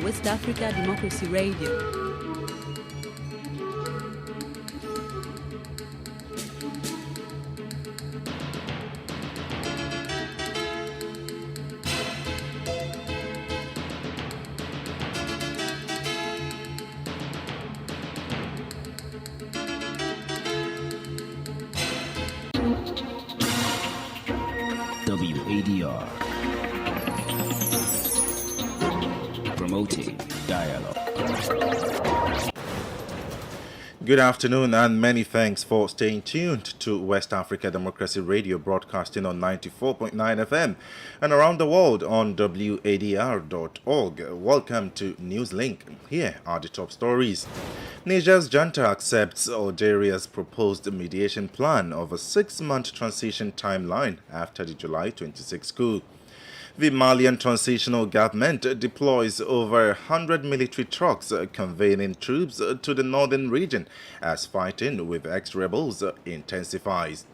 West Africa Democracy Radio. WADR, promoting dialogue. Good afternoon and many thanks for staying tuned to West Africa Democracy Radio, broadcasting on 94.9 FM and around the world on WADR.org. Welcome to NewsLink. Here are the top stories. Niger's junta accepts Algeria's proposed mediation plan of a 6-month transition timeline after the July 26 coup. The Malian transitional government deploys over 100 military trucks conveying troops to the northern region as fighting with ex-rebels intensifies.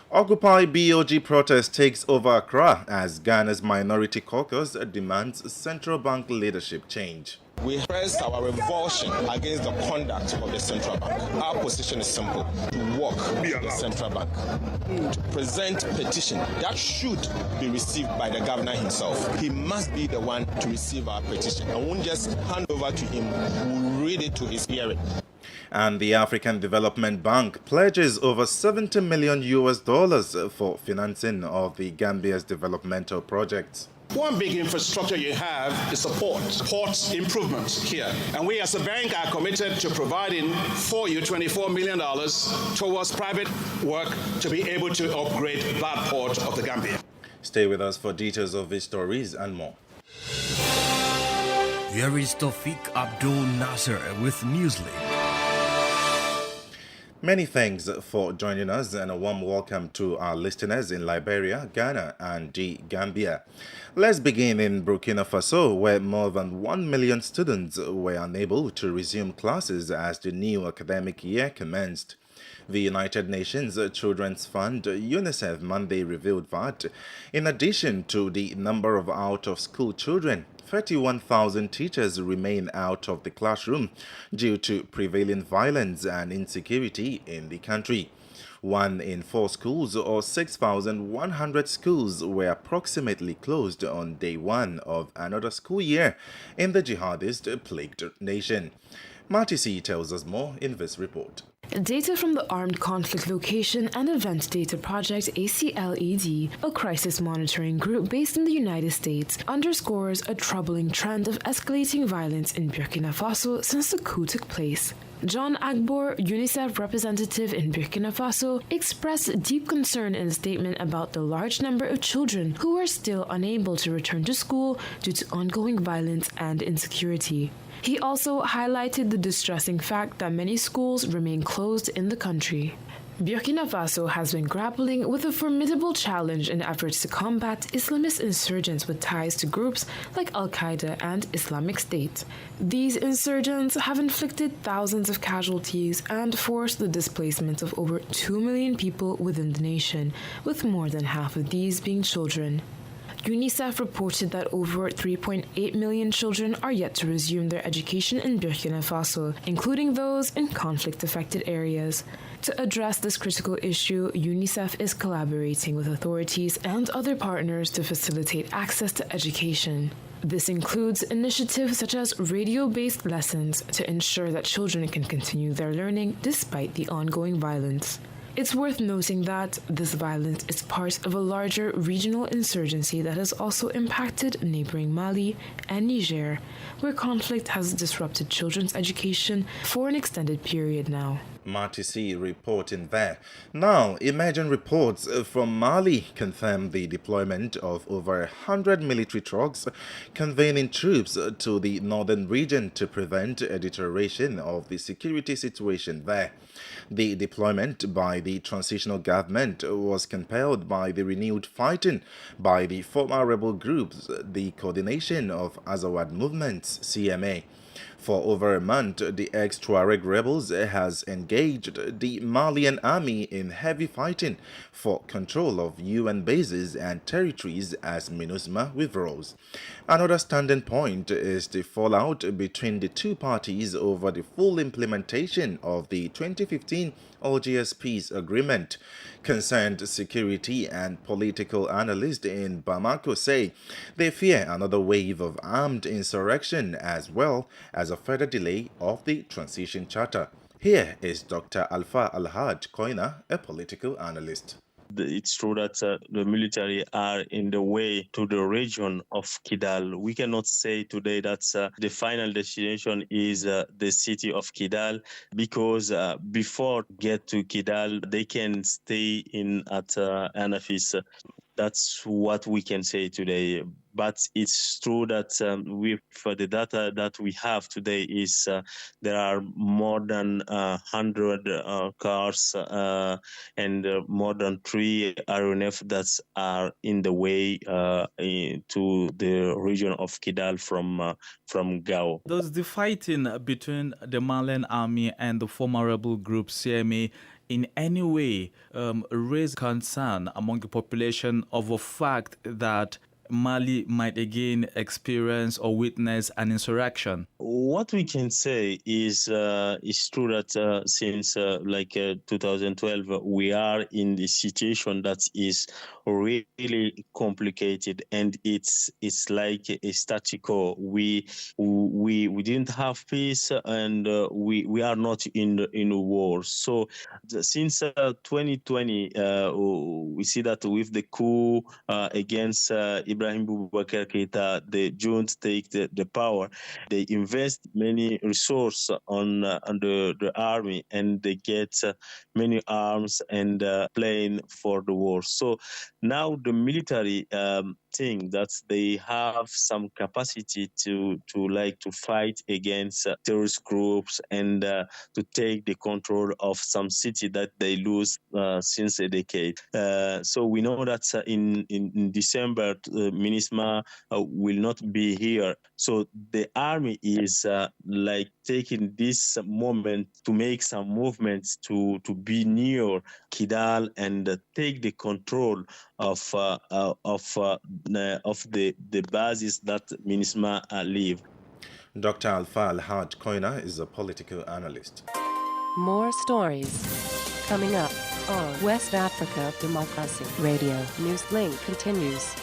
Occupy BOG protest takes over Accra as Ghana's minority caucus demands central bank leadership change. We express our revulsion against the conduct of the central bank. Our position is simple: to work with the central bank, to present a petition that should be received by the governor himself. He must be the one to receive our petition. I won't just hand over to him. We'll read it to his hearing. And the African Development Bank pledges over $70 million for financing of the Gambia's developmental projects. One big infrastructure you have is support improvements here. And we as a bank are committed to providing for you $24 million towards private work to be able to upgrade that port of the Gambia. Stay with us for details of these stories and more. Here is Tawfiq Abdul Nasser with NewsLink. Many thanks for joining us and a warm welcome to our listeners in Liberia, Ghana and the Gambia. Let's begin in Burkina Faso, where more than 1 million students were unable to resume classes as the new academic year commenced. The United Nations Children's Fund, UNICEF, Monday revealed that, in addition to the number of out-of-school children, 31,000 teachers remain out of the classroom due to prevailing violence and insecurity in the country. 1 in 4 schools, or 6,100 schools, were approximately closed on day 1 of another school year in the jihadist-plagued nation. Marty C. tells us more in this report. Data from the Armed Conflict Location and Event Data Project ACLED, a crisis monitoring group based in the United States, underscores a troubling trend of escalating violence in Burkina Faso since the coup took place. John Agbor, UNICEF representative in Burkina Faso, expressed deep concern in a statement about the large number of children who are still unable to return to school due to ongoing violence and insecurity. He also highlighted the distressing fact that many schools remain closed in the country. Burkina Faso has been grappling with a formidable challenge in efforts to combat Islamist insurgents with ties to groups like Al-Qaeda and Islamic State. These insurgents have inflicted thousands of casualties and forced the displacement of over 2 million people within the nation, with more than half of these being children. UNICEF reported that over 3.8 million children are yet to resume their education in Burkina Faso, including those in conflict-affected areas. To address this critical issue, UNICEF is collaborating with authorities and other partners to facilitate access to education. This includes initiatives such as radio-based lessons to ensure that children can continue their learning despite the ongoing violence. It's worth noting that this violence is part of a larger regional insurgency that has also impacted neighboring Mali and Niger, where conflict has disrupted children's education for an extended period now. Marty C. reporting there. Now, emerging reports from Mali confirm the deployment of over 100 military trucks conveying troops to the northern region to prevent a deterioration of the security situation there. The deployment by the transitional government was compelled by the renewed fighting by the former rebel groups, the Coordination of Azawad Movements, CMA. For over a month, the ex-Tuareg rebels has engaged engaged the Malian army in heavy fighting for control of UN bases and territories as MINUSMA withdraws. Another standing point is the fallout between the two parties over the full implementation of the 2015 Algiers Peace Agreement. Concerned security and political analysts in Bamako say they fear another wave of armed insurrection as well as a further delay of the transition charter. Here is Dr. Alfa Al-Haj Koina, a political analyst. It's true that the military are in the way to the region of Kidal. We cannot say today that the final destination is the city of Kidal, because before get to Kidal, they can stay at Anafis. That's what we can say today. But it's true that with the data that we have today is there are more than 100 cars and more than 3 RNF that are in the way to the region of Kidal from Gao. Does the fighting between the Malian army and the former rebel group CMA in any way raise concern among the population of the fact that Mali might again experience or witness an insurrection? What we can say is true that since 2012 we are in the situation that is really complicated, and it's like a statico. We didn't have peace, and we are not in a war. So since 2020 we see that with the coup against Ibrahim Boubacar Keïta, the junta take the power. They invest many resources on the army, and they get many arms and plane for the war. So now the military think that they have some capacity to fight against terrorist groups and to take the control of some city that they lose since a decade. So we know that in December, MINUSMA will not be here. So the army is taking this moment to make some movements to be near Kidal and take the control of the bases that MINUSMA live. Dr. Alfa Al-Haj Koina is a political analyst. More stories coming up on West Africa Democracy Radio. NewsLink continues.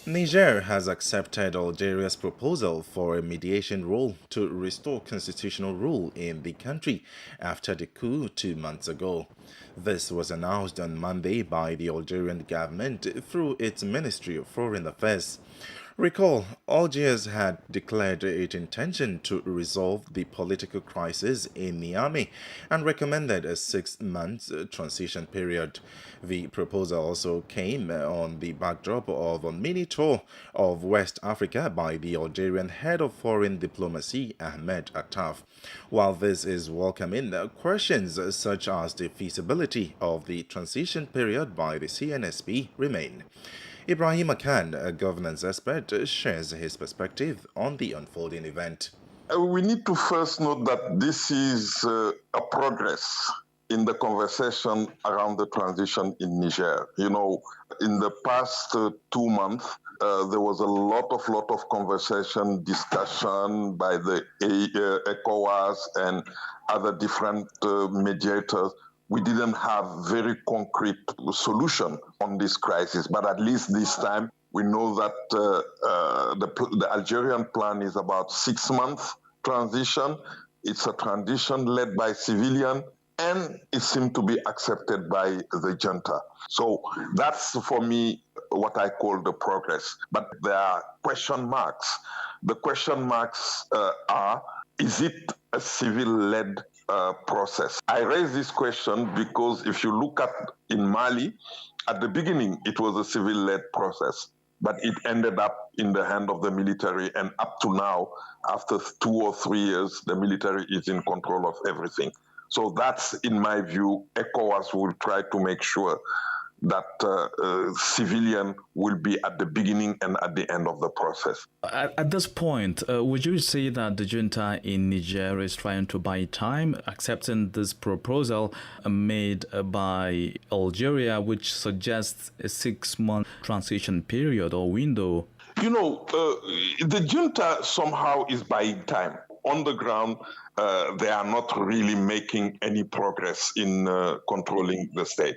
Niger has accepted Algeria's proposal for a mediation role to restore constitutional rule in the country after the coup 2 months ago. This was announced on Monday by the Algerian government through its Ministry of Foreign Affairs. Recall, Algiers had declared its intention to resolve the political crisis in Niamey and recommended a 6-month transition period. The proposal also came on the backdrop of a mini tour of West Africa by the Algerian head of foreign diplomacy, Ahmed Attaf. While this is welcoming, questions such as the feasibility of the transition period by the CNSP remain. Ibrahim Akan, a governance expert, shares his perspective on the unfolding event. We need to first note that this is a progress in the conversation around the transition in Niger. You know, in the past 2 months, there was a lot of conversation, discussion by the ECOWAS and other different mediators. We didn't have very concrete solution on this crisis, but at least this time we know that the Algerian plan is about 6 months transition. It's a transition led by civilian, and it seemed to be accepted by the junta. So that's for me what I call the progress. But there are question marks. The question marks are, is it a civil-led process? I raise this question because if you look at in Mali, at the beginning, it was a civil-led process, but it ended up in the hand of the military, and up to now, after 2 or 3 years, the military is in control of everything. So that's, in my view, ECOWAS will try to make sure that civilian will be at the beginning and at the end of the process. At this point, would you say that the junta in Niger is trying to buy time, accepting this proposal made by Algeria, which suggests a 6-month transition period or window? You know, the junta somehow is buying time. On the ground, they are not really making any progress in controlling the state.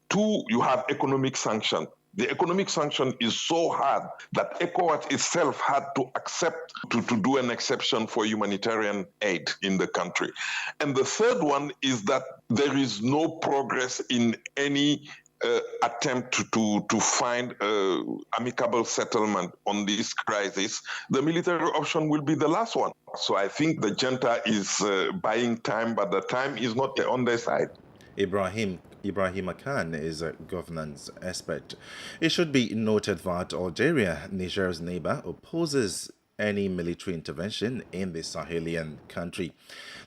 2, you have economic sanction. The economic sanction is so hard that ECOWAS itself had to accept to do an exception for humanitarian aid in the country. And the third one is that there is no progress in any attempt to find amicable settlement on this crisis. The military option will be the last one. So I think the junta is buying time, but the time is not on their side. Ibrahim Khan is a governance expert. It should be noted that Algeria, Niger's neighbor, opposes any military intervention in the Sahelian country.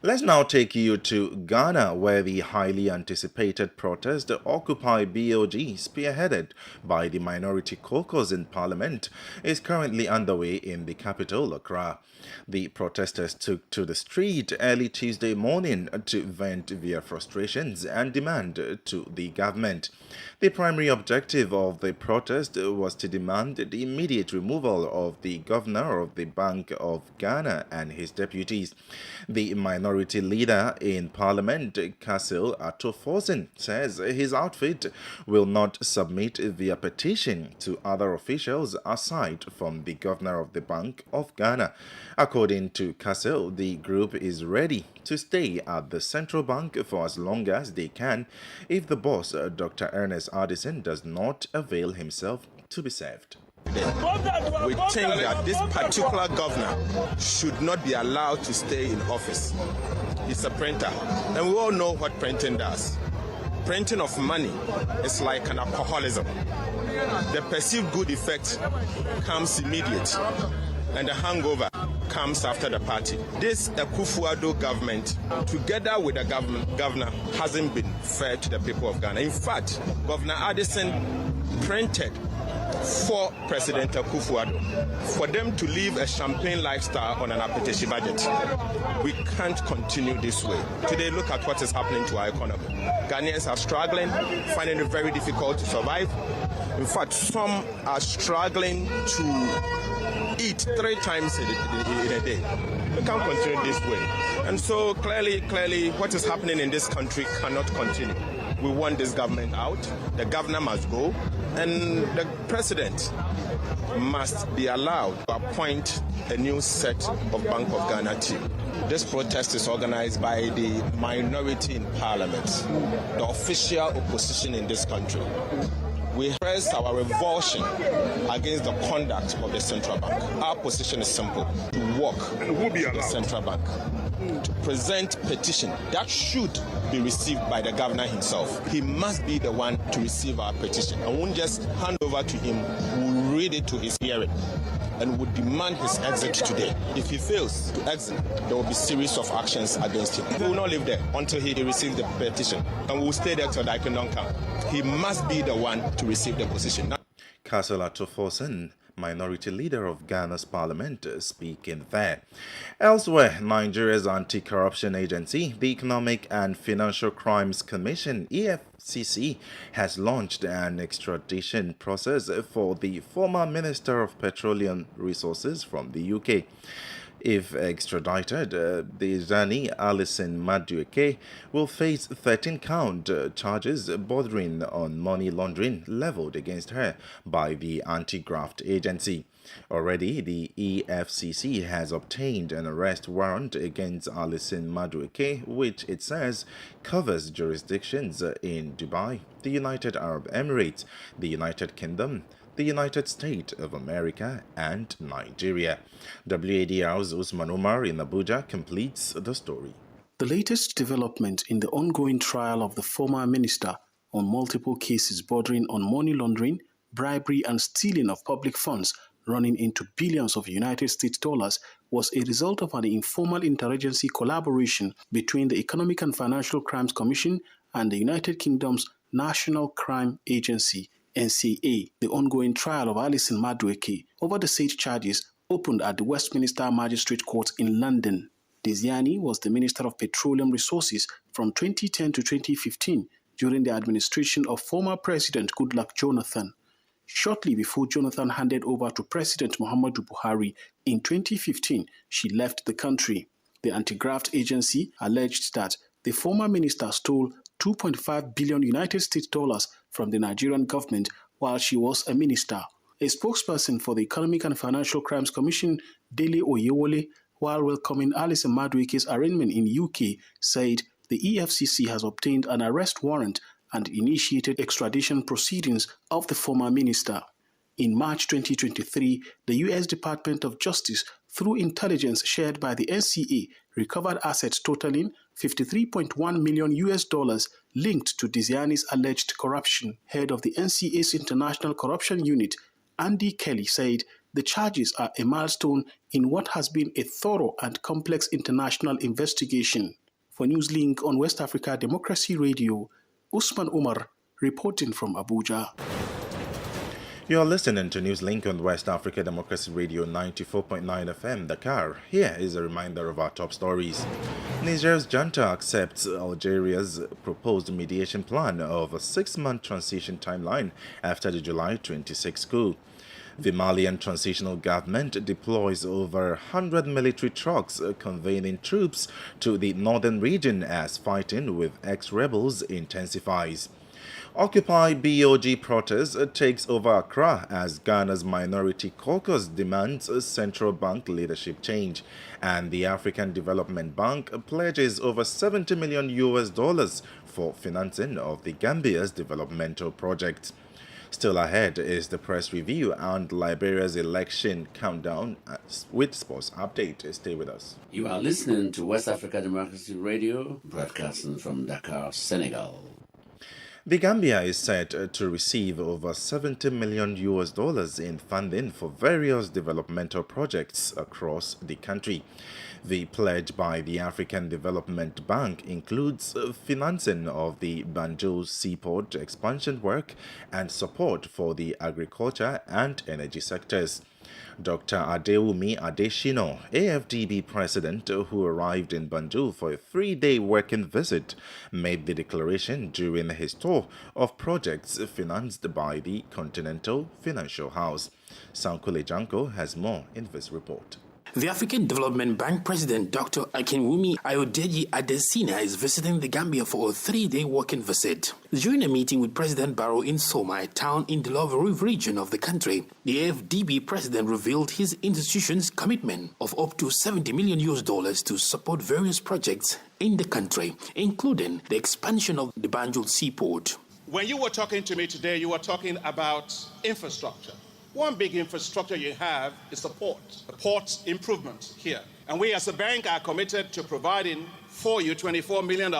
Let's now take you to Ghana, where the highly anticipated protest Occupy BOG, spearheaded by the minority caucus in parliament, is currently underway in the capital, Accra. The protesters took to the street early Tuesday morning to vent their frustrations and demand to the government. The primary objective of the protest was to demand the immediate removal of the governor of the Bank of Ghana and his deputies. The minority leader in parliament, Kassil Atoforsen, says his outfit will not submit their petition to other officials aside from the governor of the Bank of Ghana. According to Kassil, the group is ready to stay at the central bank for as long as they can if the boss, Dr. Ernest Addison, does not avail himself to be served. We think that this particular governor should not be allowed to stay in office. He's a printer, and we all know what printing does. Printing of money is like an alcoholism. The perceived good effect comes immediate, and the hangover comes after the party. This Akufo-Addo government, together with the governor, hasn't been fair to the people of Ghana. In fact, Governor Addison printed for President Akufo-Addo for them to live a champagne lifestyle on an appetition budget. We can't continue this way. Today, look at what is happening to our economy. Ghanaians are struggling, finding it very difficult to survive. In fact, some are struggling to eat 3 times in a day. We can't continue this way. And so clearly, what is happening in this country cannot continue. We want this government out. The governor must go, and the president must be allowed to appoint a new set of Bank of Ghana team. This protest is organized by the minority in parliament, the official opposition in this country. We express our revulsion against the conduct of the central bank. Our position is simple: to work with the central bank, to present petition that should be received by the governor himself. He must be the one to receive our petition, and won't just hand over to him. We'll read it to his hearing and would demand his exit today. If he fails to exit, there will be a series of actions against him. We will not live there until he receives the petition, and we'll stay there till the kingdom come. He must be the one to receive the position. Kassil Atoforsen, minority leader of Ghana's parliament, speaking there. Elsewhere, Nigeria's anti-corruption agency, the Economic and Financial Crimes Commission, EFCC, has launched an extradition process for the former Minister of Petroleum Resources from the UK. If extradited, the Zani Alison Madueke will face 13-count charges bordering on money laundering leveled against her by the anti-graft agency. Already, the EFCC has obtained an arrest warrant against Alison Madueke, which it says covers jurisdictions in Dubai, the United Arab Emirates, the United Kingdom, the United States of America, and Nigeria. WADR's Usman Omar in Abuja completes the story. The latest development in the ongoing trial of the former minister on multiple cases bordering on money laundering, bribery, and stealing of public funds running into billions of United States dollars was a result of an informal interagency collaboration between the Economic and Financial Crimes Commission and the United Kingdom's National Crime Agency (NCA) the ongoing trial of Alison Madueke over the said charges opened at the Westminster Magistrate Court in London. Desiani was the Minister of Petroleum Resources from 2010 to 2015 during the administration of former President Goodluck Jonathan. Shortly before Jonathan handed over to President Muhammadu Buhari in 2015, she left the country. The anti-graft agency alleged that the former minister stole $2.5 billion United States dollars from the Nigerian government while she was a minister. A spokesperson for the Economic and Financial Crimes Commission, Dele Oyewole, while welcoming Alison Madueke's arraignment in UK, said the EFCC has obtained an arrest warrant and initiated extradition proceedings of the former minister. In March 2023, the U.S. Department of Justice, through intelligence shared by the NCA, recovered assets totaling $53.1 million linked to Desiani's alleged corruption. Head of the NCA's International Corruption Unit, Andy Kelly, said the charges are a milestone in what has been a thorough and complex international investigation. For NewsLink on West Africa Democracy Radio, Usman Umar reporting from Abuja. You're listening to NewsLink on West Africa Democracy Radio 94.9 FM, Dakar. Here is a reminder of our top stories. Niger's junta accepts Algeria's proposed mediation plan of a 6-month transition timeline after the July 26 coup. The Malian transitional government deploys over 100 military trucks conveying troops to the northern region as fighting with ex-rebels intensifies. Occupy BOG protest takes over Accra as Ghana's minority caucus demands a central bank leadership change, and the African Development Bank pledges over $70 million for financing of the Gambia's developmental project. Still ahead is the press review and Liberia's election countdown with sports update. Stay with us. You are listening to West Africa Democracy Radio, broadcasting from Dakar, Senegal. The Gambia is set to receive over $70 million in funding for various developmental projects across the country. The pledge by the African Development Bank includes financing of the Banjul seaport expansion work and support for the agriculture and energy sectors. Dr. Adewumi Adeshino, AFDB president who arrived in Banjul for a 3-day working visit, made the declaration during his tour of projects financed by the Continental Financial House. Sankule Janko has more in this report. The African Development Bank President Dr. Akinwumi Ayodeji Adesina is visiting the Gambia for a 3-day working visit. During a meeting with President Barrow in Soma, a town in the Love region of the country, the AFDB president revealed his institution's commitment of up to $70 million to support various projects in the country, including the expansion of the Banjul seaport. When you were talking to me today, you were talking about infrastructure. One big infrastructure you have is the port improvement here. And we as a bank are committed to providing for you $24 million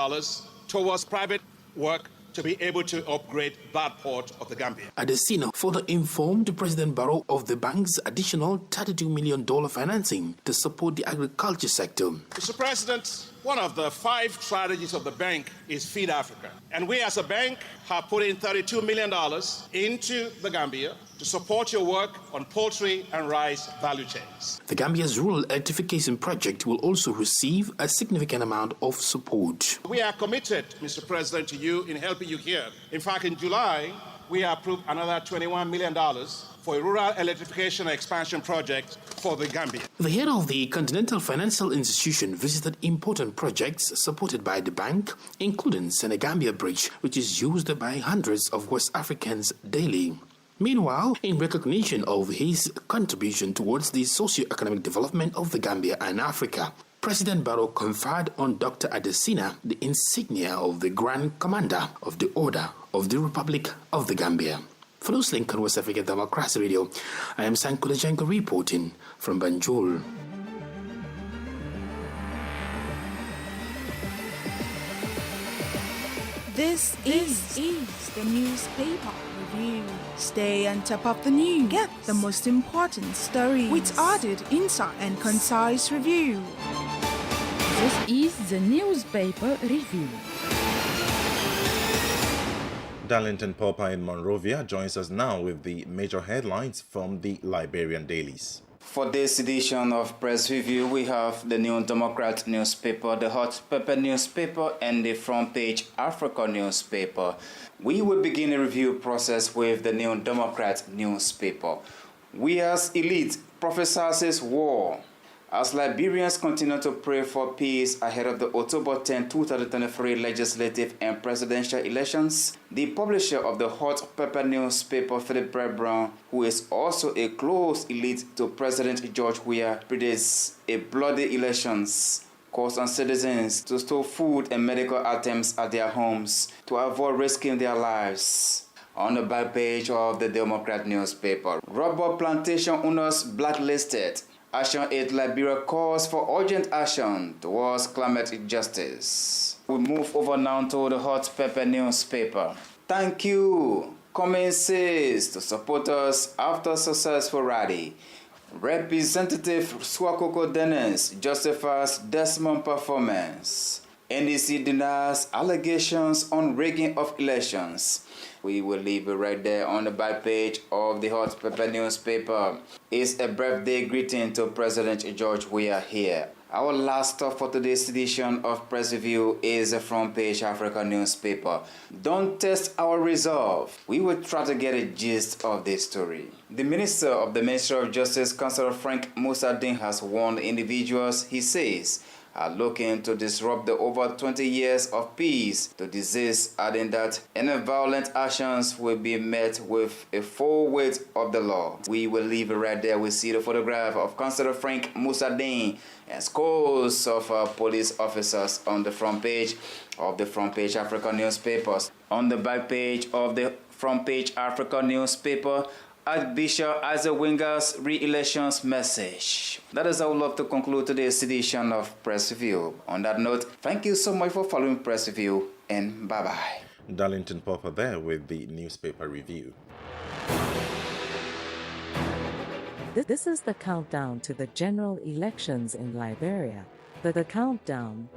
towards private work to be able to upgrade that port of the Gambia. Adesina further informed President Barrow of the bank's additional $32 million financing to support the agriculture sector. Mr. President, one of the 5 strategies of the bank is Feed Africa. And we as a bank have put in $32 million into the Gambia to support your work on poultry and rice value chains. The Gambia's rural electrification project will also receive a significant amount of support. We are committed, Mr. President, to you in helping you here. In fact, in July, we approved another $21 million for a rural electrification expansion project for the Gambia. The head of the Continental Financial Institution visited important projects supported by the bank, including Senegambia Bridge, which is used by hundreds of West Africans daily. Meanwhile, in recognition of his contribution towards the socio-economic development of the Gambia and Africa, President Barrow conferred on Dr. Adesina the insignia of the Grand Commander of the Order of the Republic of the Gambia. For NewsLink on West African Democracy Radio, I am Sankule Janko reporting from Banjul. This is the newspaper review. Stay on top of the news. Get the most important stories with added insight and concise review. This is the newspaper review. Darlington Popper in Monrovia joins us now with the major headlines from the Liberian dailies. For this edition of Press Review, we have the New Democrat newspaper, the Hot Pepper newspaper, and the Front Page Africa newspaper. We will begin the review process with the New Democrat newspaper. We as elite prophesies war. As Liberians continue to pray for peace ahead of the October 10, 2023 legislative and presidential elections, the publisher of the Hot Pepper newspaper, Philip Brown, who is also a close elite to President George Weah, predicts a bloody elections, calls on citizens to store food and medical items at their homes to avoid risking their lives. On the back page of the Democrat newspaper, rubber plantation owners blacklisted. Action Aid Liberia calls for urgent action towards climate justice. We move over now to the Hot Pepper newspaper. Thank you. Commences to support us after successful rally. Representative Swakoko Dennis justifies Desmond performance. NDC denies allegations on rigging of elections. We will leave it right there on the back page of the Hot Pepper newspaper. It's a birthday greeting to President George Weah here. Our last stop for today's edition of Press Review is the Front Page Africa newspaper. Don't test our resolve. We will try to get a gist of this story. The Minister of the Ministry of Justice, Councillor Frank Musadin, has warned individuals, he says, are looking to disrupt the over 20 years of peace to desist, adding that any violent actions will be met with a full weight of the law. We will leave it right there. We see the photograph of Councillor Frank Musadin and scores of police officers on the front page of the Front Page Africa newspapers. On the back page of the Front Page Africa newspaper, Archbishop Isaac Winger's re-elections message. That is how I would love to conclude today's edition of Press Review. On that note, thank you so much for following Press Review, and bye-bye. Darlington Popper there with the newspaper review. This is the countdown to the general elections in Liberia. The countdown.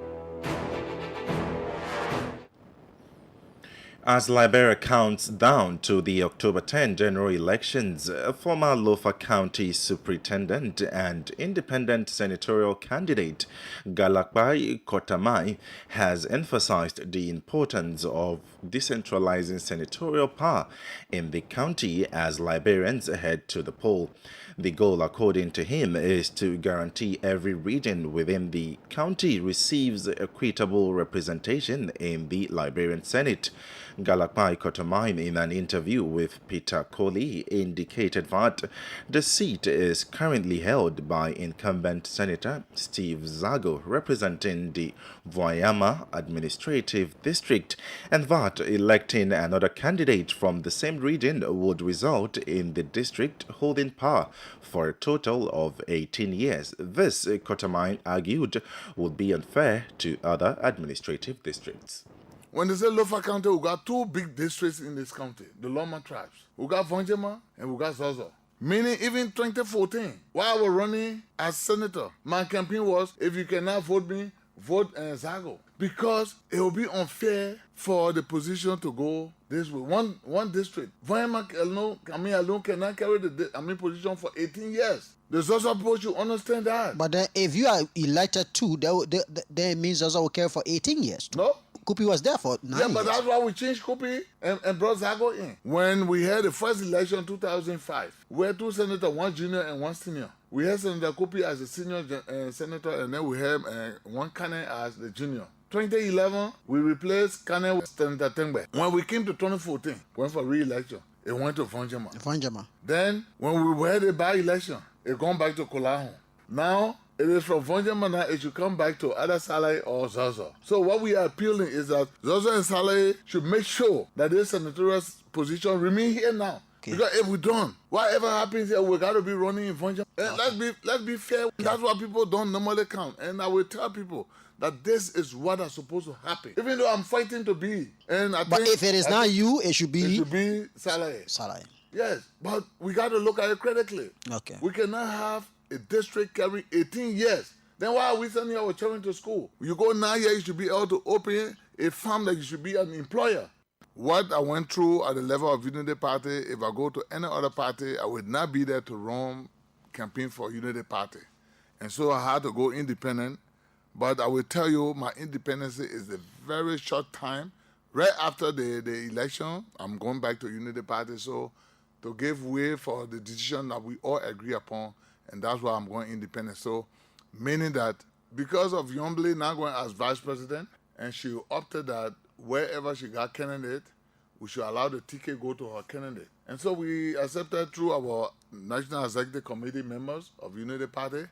As Liberia counts down to the October 10 general elections, former Lofa County Superintendent and independent senatorial candidate Galakbai Kotamai has emphasized the importance of decentralizing senatorial power in the county as Liberians head to the poll. The goal, according to him, is to guarantee every region within the county receives equitable representation in the Liberian Senate. Galakbai Kotomai, in an interview with Peter Coley, indicated that the seat is currently held by incumbent Senator Steve Zago, representing the Voyama Administrative District, and that electing another candidate from the same region would result in the district holding power for a total of 18 years. This, Kotomai argued, would be unfair to other administrative districts. When they say Lofa County, we got two big districts in this county, the Loma tribes. We got Vonjema and we got Zozo. Meaning even 2014, while I was running as senator, my campaign was, if you cannot vote me, vote Zago. Because it will be unfair for the position to go this way. One district. Vonjema alone cannot carry the position for 18 years. The Zozo people should understand that. But then if you are elected too, that means Zozo will carry for 18 years. No. Kupi was there for 9 years. Yeah, but that's why we changed Kupi and brought Zago in. When we had the first election in 2005, we had two senators, one junior and one senior. We had Senator Kupi as the senior senator, and then we had one Kane as the junior. 2011, we replaced Kane with Senator Tengbe. When we came to 2014, went for re-election, it went to Vonjema. Then, when we had a by-election, it gone back to Kolahon. Now, it is from Vonjema now, it should come back to either Saleh or Zozo. So what we are appealing is that Zozo and Saleh should make sure that their senatorial position remain here now. Okay. Because if we don't, whatever happens here, we got to be running in Vonjema. Okay. Let's be fair. Okay. That's what people don't normally count. And I will tell people that this is what is supposed to happen. Even though I'm fighting to be. But if it is not you, it should be... It should be Saleh. Yes, but we got to look at it critically. Okay. We cannot have a district carry 18 years. Then why are we sending our children to school? You go 9 years, you should be able to open a farm that you should be an employer. what I went through at the level of Unity Party, if I go to any other party, I would not be there to run campaign for Unity Party. And so I had to go independent. But I will tell you, my independence is a very short time. Right after the election, I'm going back to Unity Party, so to give way for the decision that we all agree upon, and that's why I'm going independent. So, meaning that because of Yombly now going as vice president, and she opted that wherever she got candidate, we should allow the ticket go to her candidate. And so we accepted through our National Executive Committee members of Unity Party,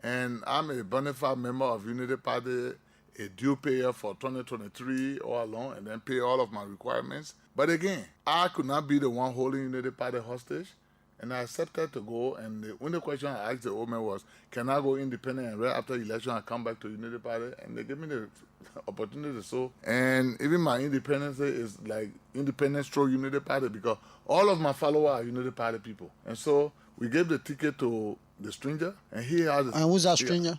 and I'm a bona fide member of Unity Party, a due payer for 2023 all along, and then pay all of my requirements. But again, I could not be the one holding Unity Party hostage, and I accepted to go. And the only question I asked the old man was, can I go independent? And right after the election, I come back to Unity Party, and they gave me the opportunity to so. And even my independence is like independence through Unity Party, because all of my followers are Unity Party people. And so we gave the ticket to the stranger, and he has. And who's that stranger?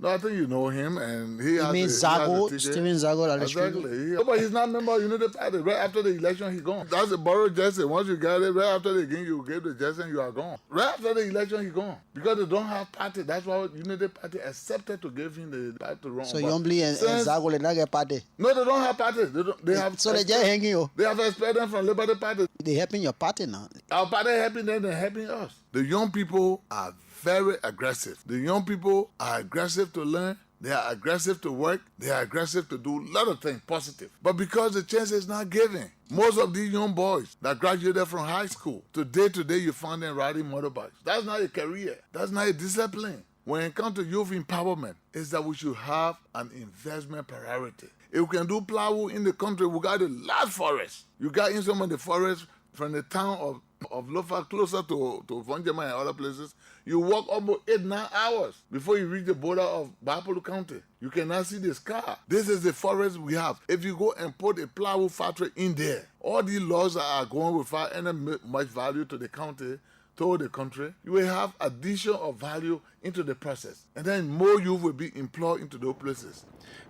No, I think you know him, and he has. You mean Zago, Steven Zago? Exactly. But he's not a member of Unity Party. Right after the election, he gone. That's a borrowed jersey. Once you get it, right after the game, you give the jersey and you are gone. Right after the election, he gone. Because they don't have party. That's why Unity Party accepted to give him the party to run. So Yombly and Zago, they don't get party? No, they don't have party. They have. So they just hanging you? They have expelled them from Liberty Party. They helping your party now? Our party helping them, they're helping us. The young people are very aggressive. The young people are aggressive to learn. They are aggressive to work. They are aggressive to do a lot of things positive. But because the chance is not given, most of these young boys that graduated from high school, today you find them riding motorbikes. That's not a career. That's not a discipline. When it comes to youth empowerment, is that we should have an investment priority. If we can do plywood in the country, we got a large forest. You got in some of the forest from the town of Lofa closer to Vonjama and other places, you walk almost 8-9 hours before you reach the border of Bapolu County. You cannot see the sky. This is the forest we have. If you go and put a plywood factory in there, all these laws are going without any much value to the county, to the country, you will have addition of value into the process. And then more youth will be employed into those places.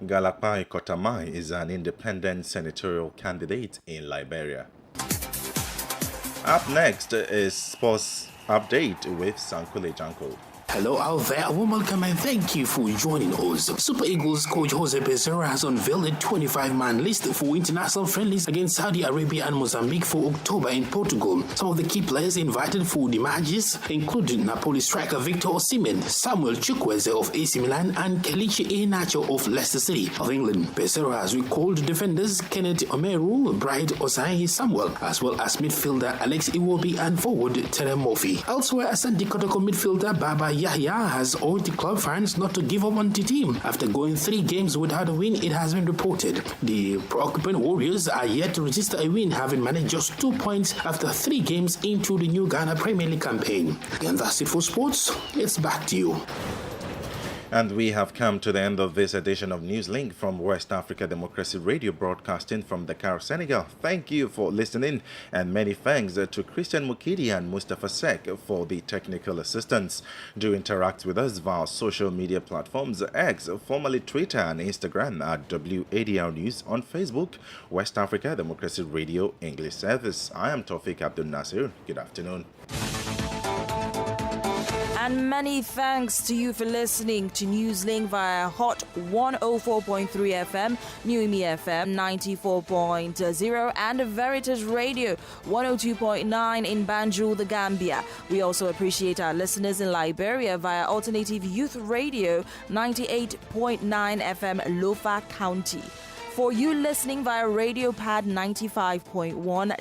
Galapai Kotamai is an independent senatorial candidate in Liberia. Up next is Sports Update with Sankule Janko. Hello out there, a warm welcome and thank you for joining us. Super Eagles coach Jose Becerra has unveiled a 25-man list for international friendlies against Saudi Arabia and Mozambique for October in Portugal. Some of the key players invited for the matches include Napoli striker Victor Osimhen, Samuel Chukwueze of AC Milan and Kelechi Iheanacho of Leicester City of England. Becerra has recalled defenders Kenneth Omeru, Bright Osayi Samuel, as well as midfielder Alex Iwobi and forward Tere Murphy. Elsewhere, Asante Kotoko midfielder Baba Yahya has urged the club fans not to give up on the team. After going 3 games without a win, it has been reported. The preoccupant Warriors are yet to register a win, having managed just 2 points after 3 games into the new Ghana Premier League campaign. And that's it for sports. It's back to you. And we have come to the end of this edition of NewsLink from West Africa Democracy Radio, broadcasting from Dakar, Senegal. Thank you for listening, and many thanks to Christian Mukidi and Mustafa Sek for the technical assistance. Do interact with us via social media platforms X, formerly Twitter, and Instagram at WADR News, on Facebook, West Africa Democracy Radio English Service. I am Tawfiq Abdul Nasir. Good afternoon. And many thanks to you for listening to NewsLink via Hot 104.3 FM, Newmi FM 94.0, and Veritas Radio 102.9 in Banjul, the Gambia. We also appreciate our listeners in Liberia via Alternative Youth Radio 98.9 FM, Lofa County. For you listening via Radio Pad 95.1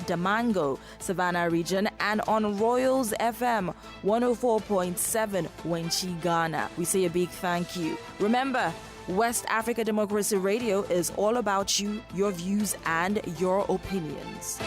Damango, Savannah region, and on Royals FM 104.7 Wenchi, Ghana, we say a big thank you. Remember, West Africa Democracy Radio is all about you, your views, and your opinions.